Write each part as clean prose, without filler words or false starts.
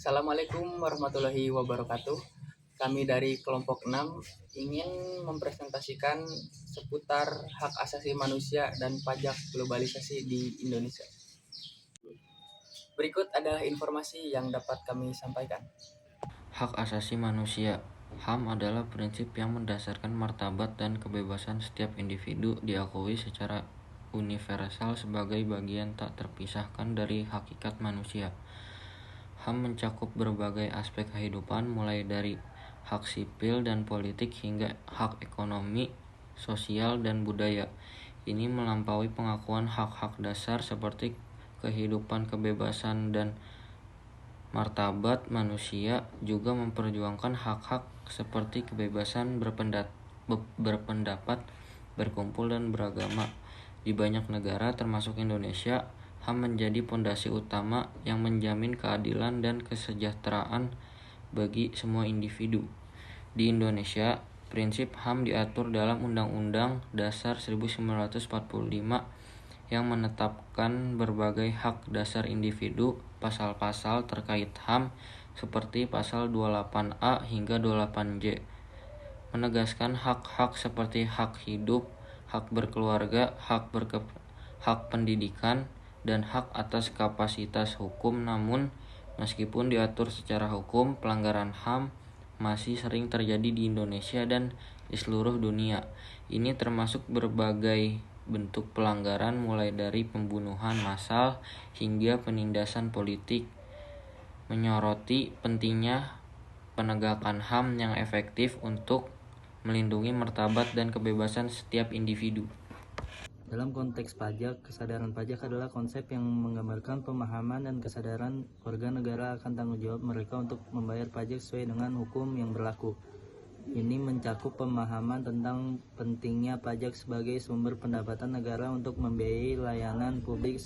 Assalamualaikum warahmatullahi wabarakatuh. Kami dari kelompok 6 ingin mempresentasikan seputar hak asasi manusia dan pajak globalisasi di Indonesia. Berikut adalah informasi yang dapat kami sampaikan. Hak asasi manusia (HAM) adalah prinsip yang mendasarkan martabat dan kebebasan setiap individu diakui secara universal sebagai bagian tak terpisahkan dari hakikat manusia. HAM mencakup berbagai aspek kehidupan mulai dari hak sipil dan politik hingga hak ekonomi, sosial, dan budaya. Ini melampaui pengakuan hak-hak dasar seperti kehidupan, kebebasan, dan martabat manusia, juga memperjuangkan hak-hak seperti kebebasan berpendapat, berkumpul, dan beragama. Di banyak negara termasuk Indonesia, HAM menjadi pondasi utama yang menjamin keadilan dan kesejahteraan bagi semua individu. Di Indonesia, prinsip HAM diatur dalam Undang-Undang Dasar 1945 yang menetapkan berbagai hak dasar individu. Pasal-pasal terkait HAM seperti pasal 28A hingga 28J menegaskan hak-hak seperti hak hidup, hak berkeluarga, hak pendidikan, dan hak atas kapasitas hukum. Namun, meskipun diatur secara hukum, pelanggaran HAM masih sering terjadi di Indonesia dan di seluruh dunia. Ini termasuk berbagai bentuk pelanggaran mulai dari pembunuhan massal hingga penindasan politik. Menyoroti pentingnya penegakan HAM yang efektif untuk melindungi martabat dan kebebasan setiap individu. Dalam konteks pajak, kesadaran pajak adalah konsep yang menggambarkan pemahaman dan kesadaran warga negara akan tanggung jawab mereka untuk membayar pajak sesuai dengan hukum yang berlaku. Ini mencakup pemahaman tentang pentingnya pajak sebagai sumber pendapatan negara untuk membiayai layanan publik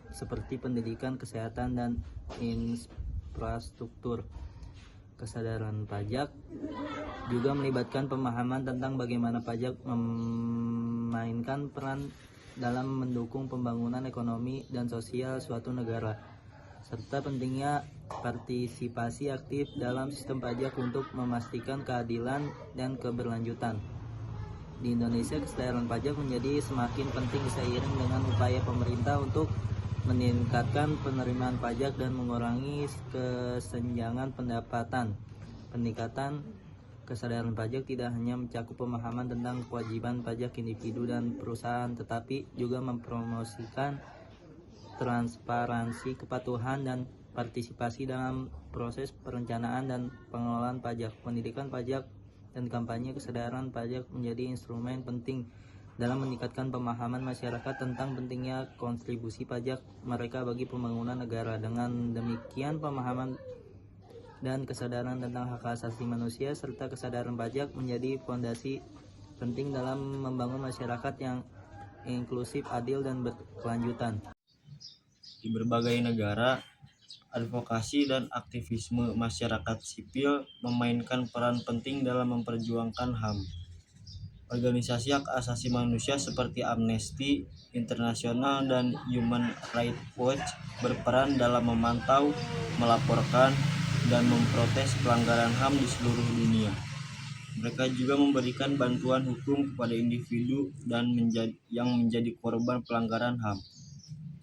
seperti pendidikan, kesehatan, dan infrastruktur. Kesadaran pajak juga melibatkan pemahaman tentang bagaimana pajak memainkan peran dalam mendukung pembangunan ekonomi dan sosial suatu negara, serta pentingnya partisipasi aktif dalam sistem pajak untuk memastikan keadilan dan keberlanjutan. Di Indonesia, kesadaran pajak menjadi semakin penting seiring dengan upaya pemerintah untuk meningkatkan penerimaan pajak dan mengurangi kesenjangan pendapatan. Peningkatan kesadaran pajak tidak hanya mencakup pemahaman tentang kewajiban pajak individu dan perusahaan, tetapi juga mempromosikan transparansi, kepatuhan, dan partisipasi dalam proses perencanaan dan pengelolaan pajak. Pendidikan pajak dan kampanye kesadaran pajak menjadi instrumen penting dalam meningkatkan pemahaman masyarakat tentang pentingnya kontribusi pajak mereka bagi pembangunan negara. Dengan demikian, pemahaman dan kesadaran tentang hak asasi manusia serta kesadaran pajak menjadi fondasi penting dalam membangun masyarakat yang inklusif, adil, dan berkelanjutan. Di berbagai negara, advokasi dan aktivisme masyarakat sipil memainkan peran penting dalam memperjuangkan HAM. Organisasi hak asasi manusia seperti Amnesty International dan Human Rights Watch berperan dalam memantau, melaporkan, dan memprotes pelanggaran HAM di seluruh dunia. Mereka juga memberikan bantuan hukum kepada individu yang menjadi korban pelanggaran HAM.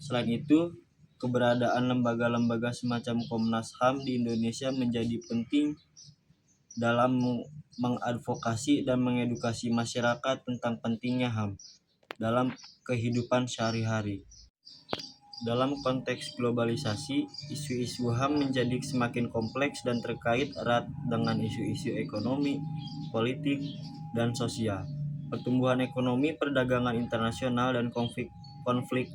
Selain itu, keberadaan lembaga-lembaga semacam Komnas HAM di Indonesia menjadi penting dalam mengadvokasi dan mengedukasi masyarakat tentang pentingnya HAM dalam kehidupan sehari-hari. Dalam konteks globalisasi, isu-isu HAM menjadi semakin kompleks dan terkait erat dengan isu-isu ekonomi, politik, dan sosial. Pertumbuhan ekonomi, perdagangan internasional, dan konflik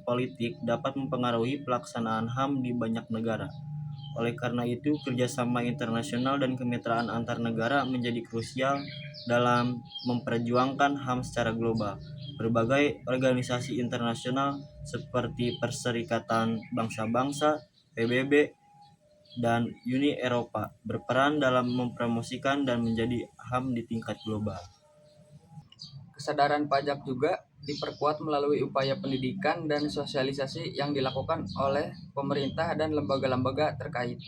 politik dapat mempengaruhi pelaksanaan HAM di banyak negara. Oleh karena itu, kerjasama internasional dan kemitraan antar negara menjadi krusial dalam memperjuangkan HAM secara global. Berbagai organisasi internasional seperti Perserikatan Bangsa-Bangsa, PBB, dan Uni Eropa berperan dalam mempromosikan dan menjadi HAM di tingkat global. Kesadaran pajak juga diperkuat melalui upaya pendidikan dan sosialisasi yang dilakukan oleh pemerintah dan lembaga-lembaga terkait.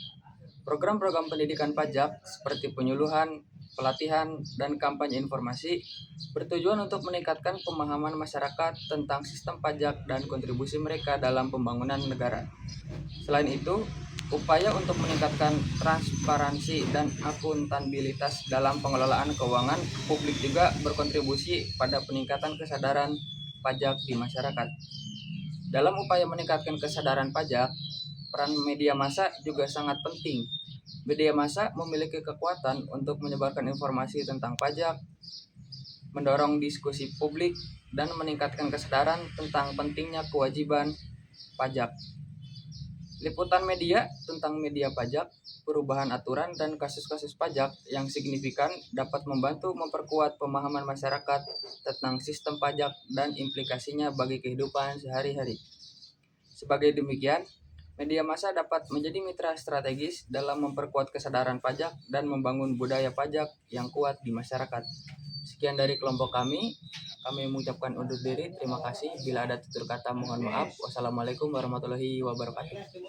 Program-program pendidikan pajak seperti penyuluhan, pelatihan, dan kampanye informasi bertujuan untuk meningkatkan pemahaman masyarakat tentang sistem pajak dan kontribusi mereka dalam pembangunan negara. Selain itu, upaya untuk meningkatkan transparansi dan akuntabilitas dalam pengelolaan keuangan publik juga berkontribusi pada peningkatan kesadaran pajak di masyarakat. Dalam upaya meningkatkan kesadaran pajak, peran media massa juga sangat penting. Media massa memiliki kekuatan untuk menyebarkan informasi tentang pajak, mendorong diskusi publik, dan meningkatkan kesadaran tentang pentingnya kewajiban pajak. Liputan media tentang media pajak, perubahan aturan, dan kasus-kasus pajak yang signifikan dapat membantu memperkuat pemahaman masyarakat tentang sistem pajak dan implikasinya bagi kehidupan sehari-hari. Sebagai demikian, media massa dapat menjadi mitra strategis dalam memperkuat kesadaran pajak dan membangun budaya pajak yang kuat di masyarakat. Sekian dari kelompok kami. Kami mengucapkan undur diri. Terima kasih. Bila ada tutur kata mohon maaf. Wassalamualaikum warahmatullahi wabarakatuh.